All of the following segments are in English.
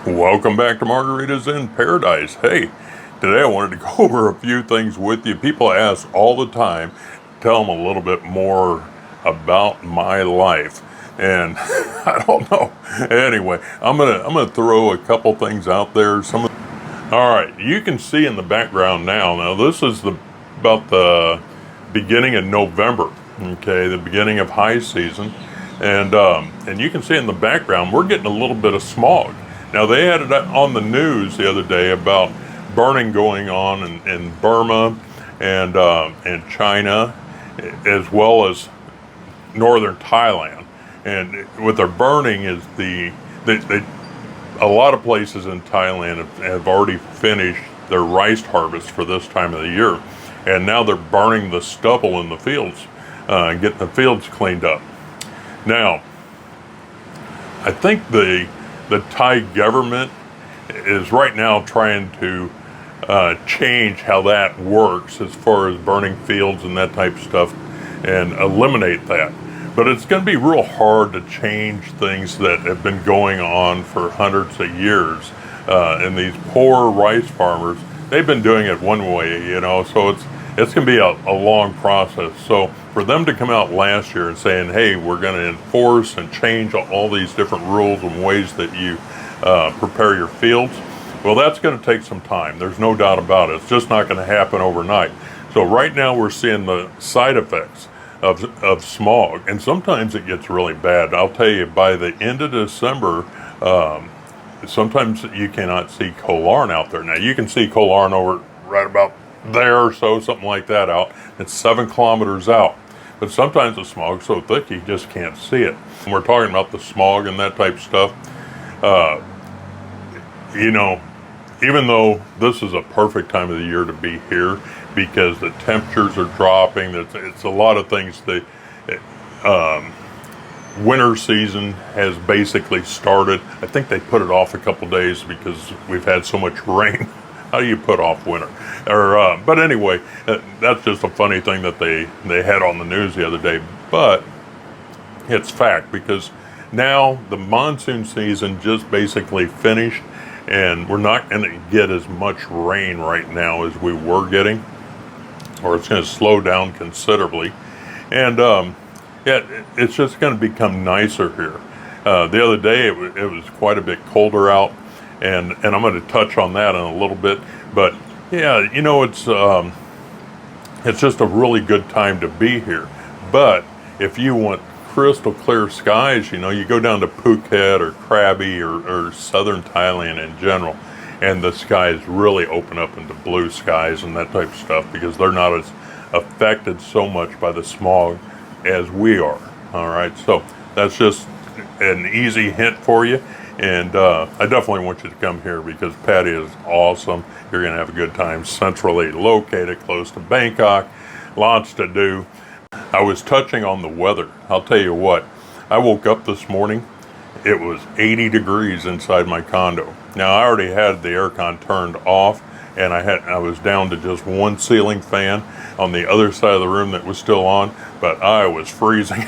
Welcome back to Margaritas in Paradise. Hey, today I wanted to go over a few things with you. People ask all the time, tell them a little bit more about my life. And I don't know. Anyway, I'm gonna throw a couple things out there. All right, you can see in the background now. Now this is about the beginning of November. Okay, the beginning of high season, and you can see in the background we're getting a little bit of smog. Now they had it on the news the other day about burning going on in Burma and China, as well as northern Thailand. And what they're burning is a lot of places in Thailand have already finished their rice harvest for this time of the year, and now they're burning the stubble in the fields, getting the fields cleaned up. Now, I think the Thai government is right now trying to change how that works as far as burning fields and that type of stuff and eliminate that. But it's going to be real hard to change things that have been going on for hundreds of years. And these poor rice farmers, they've been doing it one way, so it's going to be a long process. So for them to come out last year and saying, hey, we're going to enforce and change all these different rules and ways that you prepare your fields, well, that's going to take some time. There's no doubt about it. It's just not going to happen overnight. So right now we're seeing the side effects of smog, and sometimes it gets really bad. I'll tell you, by the end of December, sometimes you cannot see Kolarn out there. Now you can see Kolarn over right about there or so, something like that out. It's 7 kilometers out. But sometimes the smog's so thick you just can't see it. When we're talking about the smog and that type of stuff, even though this is a perfect time of the year to be here because the temperatures are dropping, it's a lot of things. The winter season has basically started. I think they put it off a couple days because we've had so much rain. How do you put off winter? But anyway, that's just a funny thing that they had on the news the other day. But it's fact, because now the monsoon season just basically finished, and we're not going to get as much rain right now as we were getting, or it's going to slow down considerably. And it's just going to become nicer here. The other day it was quite a bit colder out. And I'm going to touch on that in a little bit, but yeah, it's just a really good time to be here. But if you want crystal clear skies, you go down to Phuket or Krabi or southern Thailand in general, and the skies really open up into blue skies and that type of stuff because they're not as affected so much by the smog as we are. All right, so that's just an easy hint for you. And I definitely want you to come here because Pattaya is awesome. You're going to have a good time. Centrally located, close to Bangkok. Lots to do. I was touching on the weather. I'll tell you what. I woke up this morning. It was 80 degrees inside my condo. Now, I already had the aircon turned off, and I was down to just one ceiling fan on the other side of the room that was still on, but I was freezing.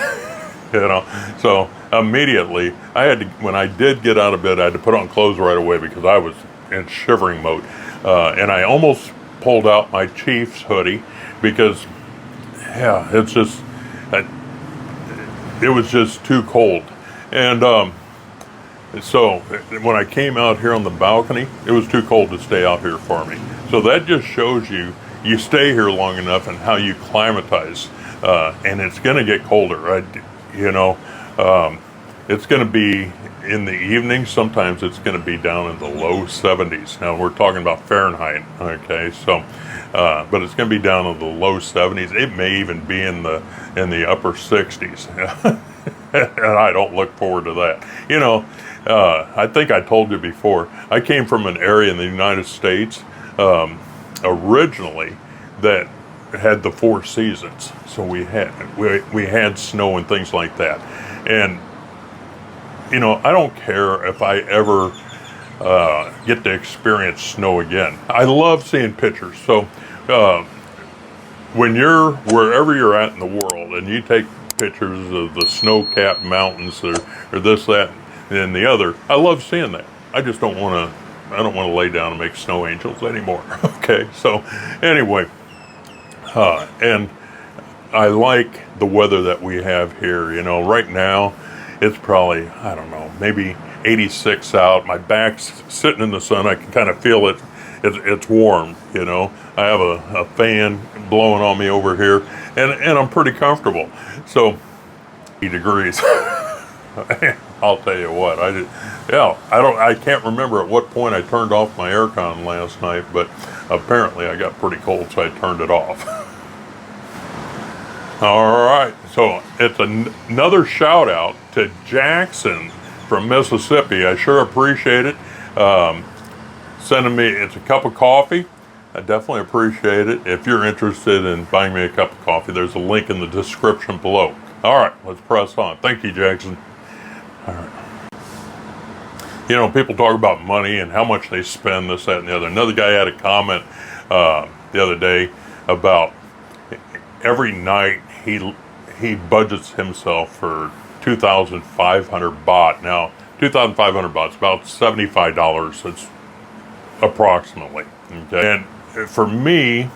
So immediately when I did get out of bed, I had to put on clothes right away because I was in shivering mode. And I almost pulled out my Chiefs hoodie because, it was just too cold. And so when I came out here on the balcony, it was too cold to stay out here for me. So that just shows you stay here long enough and how you climatize. And it's going to get colder, right? It's going to be in the evening. Sometimes it's going to be down in the low 70s. Now we're talking about Fahrenheit, okay? So, but it's going to be down in the low 70s. It may even be in the upper 60s, and I don't look forward to that. I think I told you before. I came from an area in the United States originally that had the 4 seasons, so we had snow and things like that. And I don't care if I ever get to experience snow again. I love seeing pictures. So when you're wherever you're at in the world and you take pictures of the snow-capped mountains or this, that, and the other, I love seeing that. I just don't want to. I don't want to lay down and make snow angels anymore. Okay, so anyway, and I like the weather that we have here. You know, right now it's probably, I don't know, maybe 86 out. My back's sitting in the sun. I can kind of feel it. It's warm. You know, I have a fan blowing on me over here, and I'm pretty comfortable. So 80 degrees. I'll tell you what, I can't remember at what point I turned off my aircon last night, but apparently I got pretty cold, so I turned it off. All right, so it's another shout out to Jackson from Mississippi. I sure appreciate it. Sending me, it's a cup of coffee. I definitely appreciate it. If you're interested in buying me a cup of coffee, there's a link in the description below. All right, let's press on. Thank you, Jackson. All right. You know, people talk about money and how much they spend, this, that, and the other. Another guy had a comment the other day about every night he budgets himself for 2,500 baht. Now, 2,500 baht is about $75. It's approximately. Okay, and for me,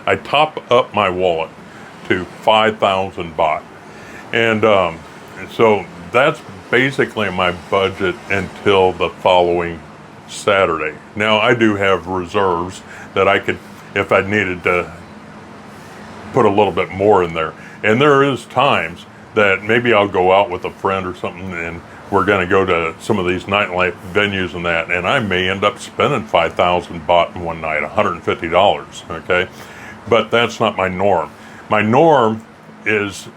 I top up my wallet to 5,000 baht, and so that's basically my budget until the following Saturday. Now, I do have reserves that I could, if I needed to, put a little bit more in there. And there is times that maybe I'll go out with a friend or something, and we're going to go to some of these nightlife venues and that, and I may end up spending 5,000 baht in one night, $150. Okay, but that's not my norm. My norm is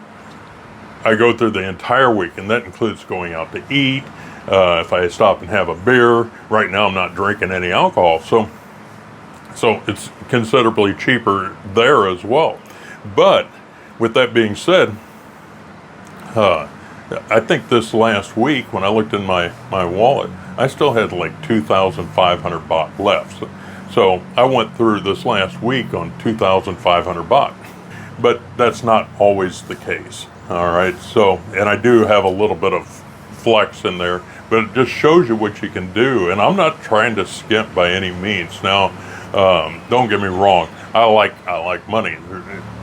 I go through the entire week, and that includes going out to eat. If I stop and have a beer, right now I'm not drinking any alcohol, so it's considerably cheaper there as well. But with that being said, I think this last week when I looked in my wallet, I still had like 2,500 baht left. So I went through this last week on 2,500 baht. But that's not always the case. All right. So, and I do have a little bit of flex in there, but it just shows you what you can do. And I'm not trying to skimp by any means. Now, don't get me wrong. I like money.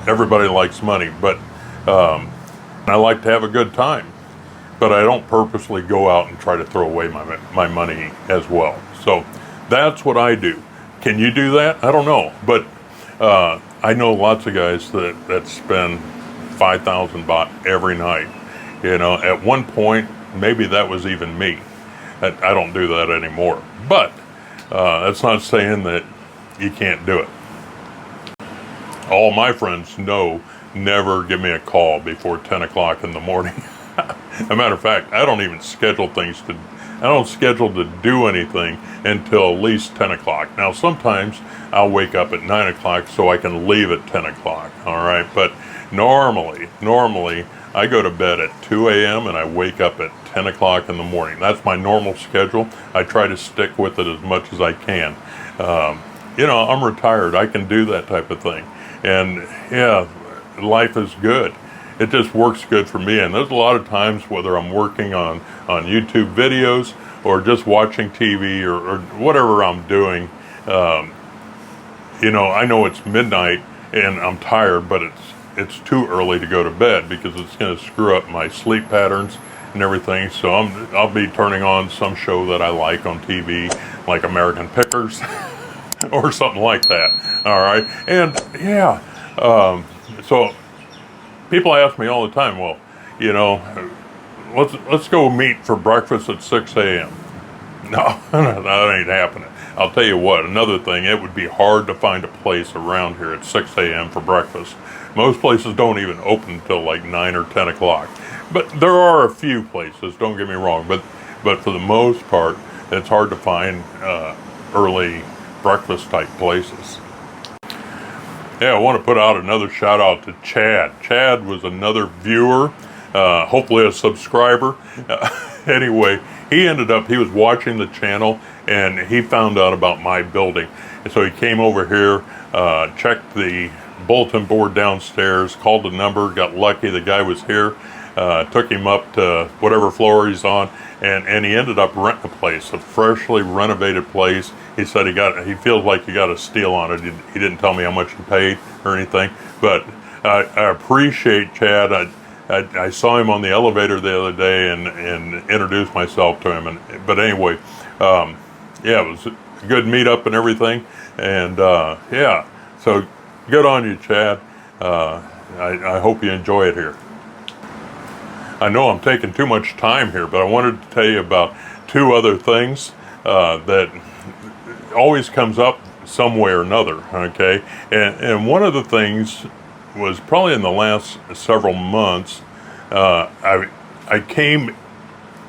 Everybody likes money, but I like to have a good time. But I don't purposely go out and try to throw away my money as well. So that's what I do. Can you do that? I don't know, but I know lots of guys that spend 5,000 baht every night. You know, at one point, maybe that was even me. I don't do that anymore. But that's not saying that you can't do it. All my friends know, never give me a call before 10 o'clock in the morning. As a matter of fact, I don't even schedule to do anything until at least 10 o'clock. Now, sometimes I'll wake up at 9 o'clock so I can leave at 10 o'clock, all right? But normally, I go to bed at 2 a.m. and I wake up at 10 o'clock in the morning. That's my normal schedule. I try to stick with it as much as I can. You know, I'm retired. I can do that type of thing. And, yeah, life is good. It just works good for me. And there's a lot of times, whether I'm working on YouTube videos or just watching TV or whatever I'm doing, you know, I know it's midnight and I'm tired, but it's too early to go to bed because it's going to screw up my sleep patterns and everything. So I'll be turning on some show that I like on TV, like American Pickers or something like that. All right. And yeah, so people ask me all the time, well, you know, let's go meet for breakfast at 6 a.m. No, that ain't happening. I'll tell you what, another thing, it would be hard to find a place around here at 6 a.m. for breakfast. Most places don't even open until like 9 or 10 o'clock. But there are a few places, don't get me wrong, but for the most part, it's hard to find early breakfast type places. Yeah, I want to put out another shout out to Chad. Chad was another viewer, hopefully a subscriber. Anyway, he was watching the channel and he found out about my building. And so he came over here, checked the bulletin board downstairs, called the number, got lucky, the guy was here. Took him up to whatever floor he's on, and he ended up renting a place, a freshly renovated place. He said he feels like he got a steal on it. He didn't tell me how much he paid or anything, but I appreciate Chad. I saw him on the elevator the other day and introduced myself to him. But anyway, yeah, it was a good meetup and everything. And yeah, so good on you, Chad. I hope you enjoy it here. I know I'm taking too much time here, but I wanted to tell you about two other things that always comes up some way or another, okay? And one of the things was probably in the last several months, I came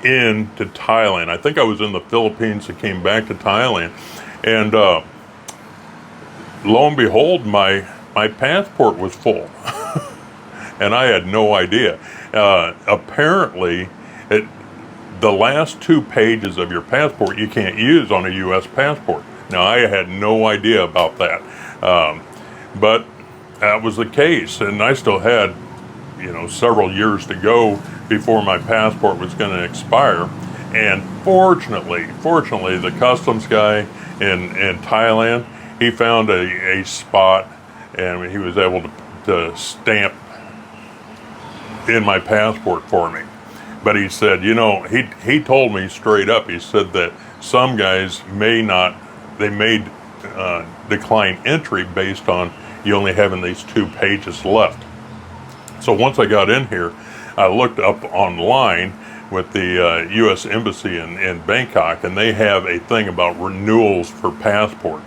in to Thailand. I think I was in the Philippines and came back to Thailand. And lo and behold, my passport was full. And I had no idea. Apparently, the last 2 pages of your passport you can't use on a U.S. passport. Now, I had no idea about that. But that was the case, and I still had, several years to go before my passport was going to expire. And fortunately, the customs guy in Thailand, he found a spot, and he was able to stamp in my passport for me. But he said, he told me straight up, he said that some guys may decline entry based on you only having these 2 pages left. So once I got in here, I looked up online with the U.S. Embassy in Bangkok, and they have a thing about renewals for passport.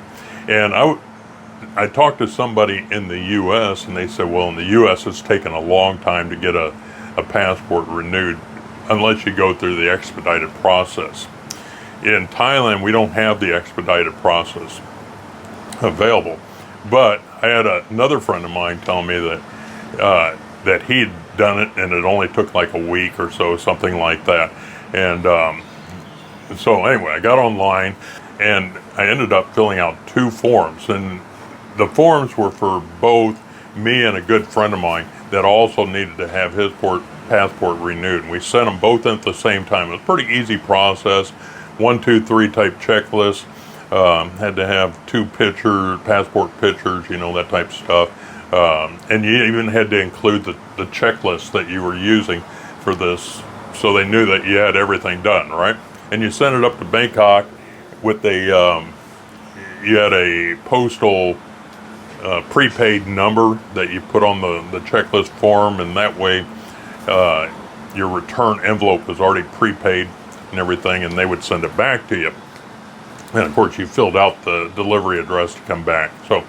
And I talked to somebody in the U.S., and they said, well, in the U.S. it's taken a long time to get a passport renewed unless you go through the expedited process. In Thailand, we don't have the expedited process available. But I had another friend of mine tell me that he'd done it, and it only took like a week or so, something like that. And so anyway, I got online, and I ended up filling out 2 forms. And the forms were for both me and a good friend of mine that also needed to have his passport renewed. And we sent them both in at the same time. It was a pretty easy process. 1, 2, 3 type checklist. Had to have 2 passport pictures, that type of stuff. And you even had to include the checklist that you were using for this, so they knew that you had everything done, right? And you sent it up to Bangkok with you had a postal prepaid number that you put on the checklist form, and that way your return envelope was already prepaid and everything, and they would send it back to you. And of course, you filled out the delivery address to come back. So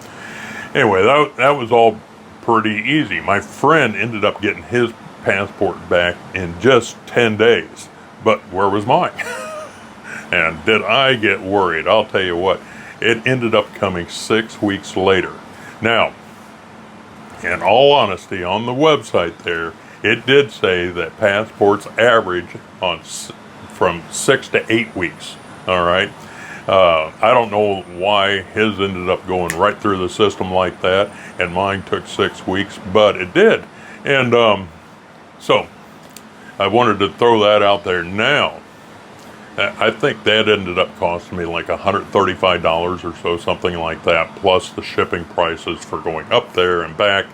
anyway, that was all pretty easy. My friend ended up getting his passport back in just 10 days. But where was mine? And did I get worried? I'll tell you what, it ended up coming 6 weeks later. Now, in all honesty, on the website there, it did say that passports average from 6 to 8 weeks. All right. I don't know why his ended up going right through the system like that, and mine took 6 weeks, but it did. And so I wanted to throw that out there now. I think that ended up costing me like $135 or so, something like that, plus the shipping prices for going up there and back.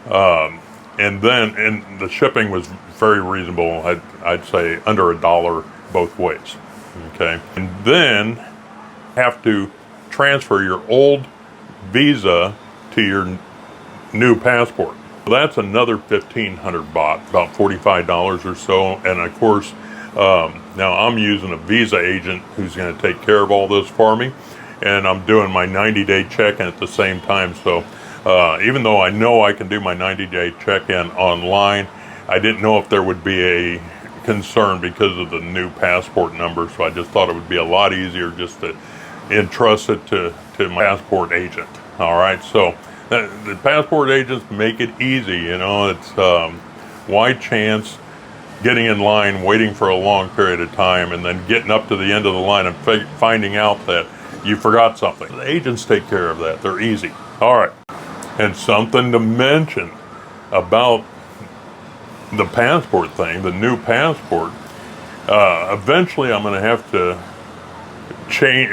And the shipping was very reasonable. I'd say under $1 both ways. Okay. And then have to transfer your old visa to your new passport. So that's another $1,500 baht, about $45 or so. And of course, now I'm using a visa agent who's going to take care of all this for me, and I'm doing my 90-day check-in at the same time. So even though I know I can do my 90-day check-in online, I didn't know if there would be a concern because of the new passport number. So I just thought it would be a lot easier just to entrust it to my passport agent. All right, so the passport agents make it easy. It's why chance getting in line, waiting for a long period of time, and then getting up to the end of the line and finding out that you forgot something. The agents take care of that. They're easy. All right, and something to mention about the passport thing, the new passport, eventually I'm going to have to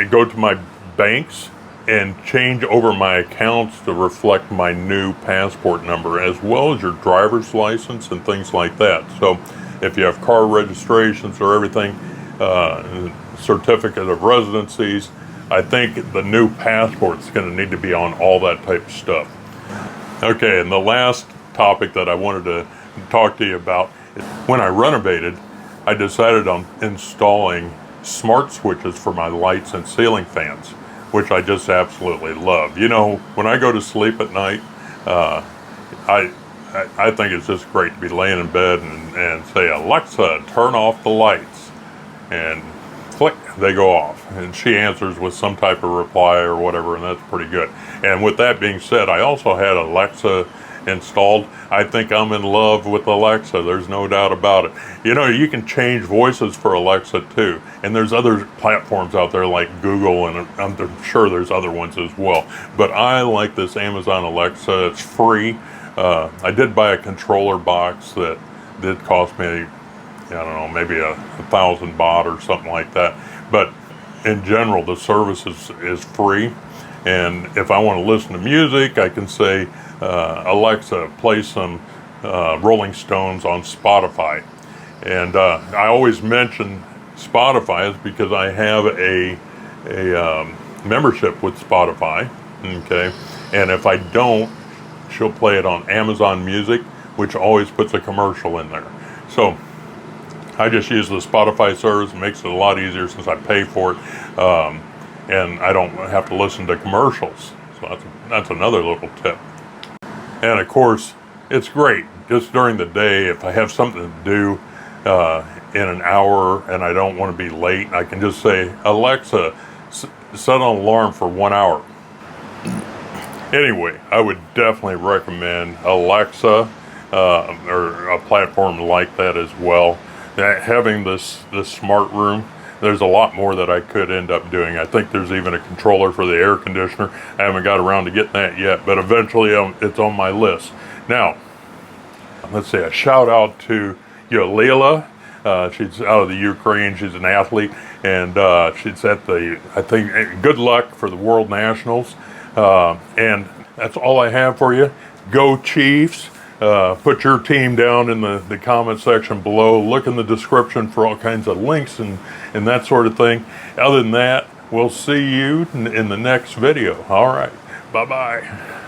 go to my banks and change over my accounts to reflect my new passport number, as well as your driver's license and things like that. So if you have car registrations or everything, certificate of residencies, I think the new passport's going to need to be on all that type of stuff. Okay, and the last topic that I wanted to talk to you about, when I renovated, I decided on installing smart switches for my lights and ceiling fans, which I just absolutely love. You know, when I go to sleep at night, I think it's just great to be laying in bed and say, Alexa, turn off the lights, and click, they go off, and she answers with some type of reply or whatever, and that's pretty good. And with that being said, I also had Alexa installed. I think I'm in love with Alexa, there's no doubt about it. You know, you can change voices for Alexa too, and there's other platforms out there like Google, and I'm sure there's other ones as well, but I like this Amazon Alexa. It's free. I did buy a controller box that did cost me, I don't know, maybe 1,000 baht or something like that, but in general the service is free. And if I want to listen to music, I can say, Alexa, play some Rolling Stones on Spotify. And I always mention Spotify is because I have a membership with Spotify, okay? And if I don't, she'll play it on Amazon Music, which always puts a commercial in there. So I just use the Spotify service. It makes it a lot easier since I pay for it. And I don't have to listen to commercials. So that's another little tip. And of course, it's great just during the day. If I have something to do in an hour and I don't want to be late, I can just say, Alexa, set an alarm for 1 hour. Anyway, I would definitely recommend Alexa or a platform like that as well. Having this smart room, there's a lot more that I could end up doing. I think there's even a controller for the air conditioner. I haven't got around to getting that yet, but eventually it's on my list. Now, let's say a shout out to Yolila. She's out of the Ukraine. She's an athlete, and she's at I think, good luck for the World Nationals. And that's all I have for you. Go Chiefs. Put your team down in the comment section below. Look in the description for all kinds of links and that sort of thing. Other than that, we'll see you in the next video. All right. Bye-bye.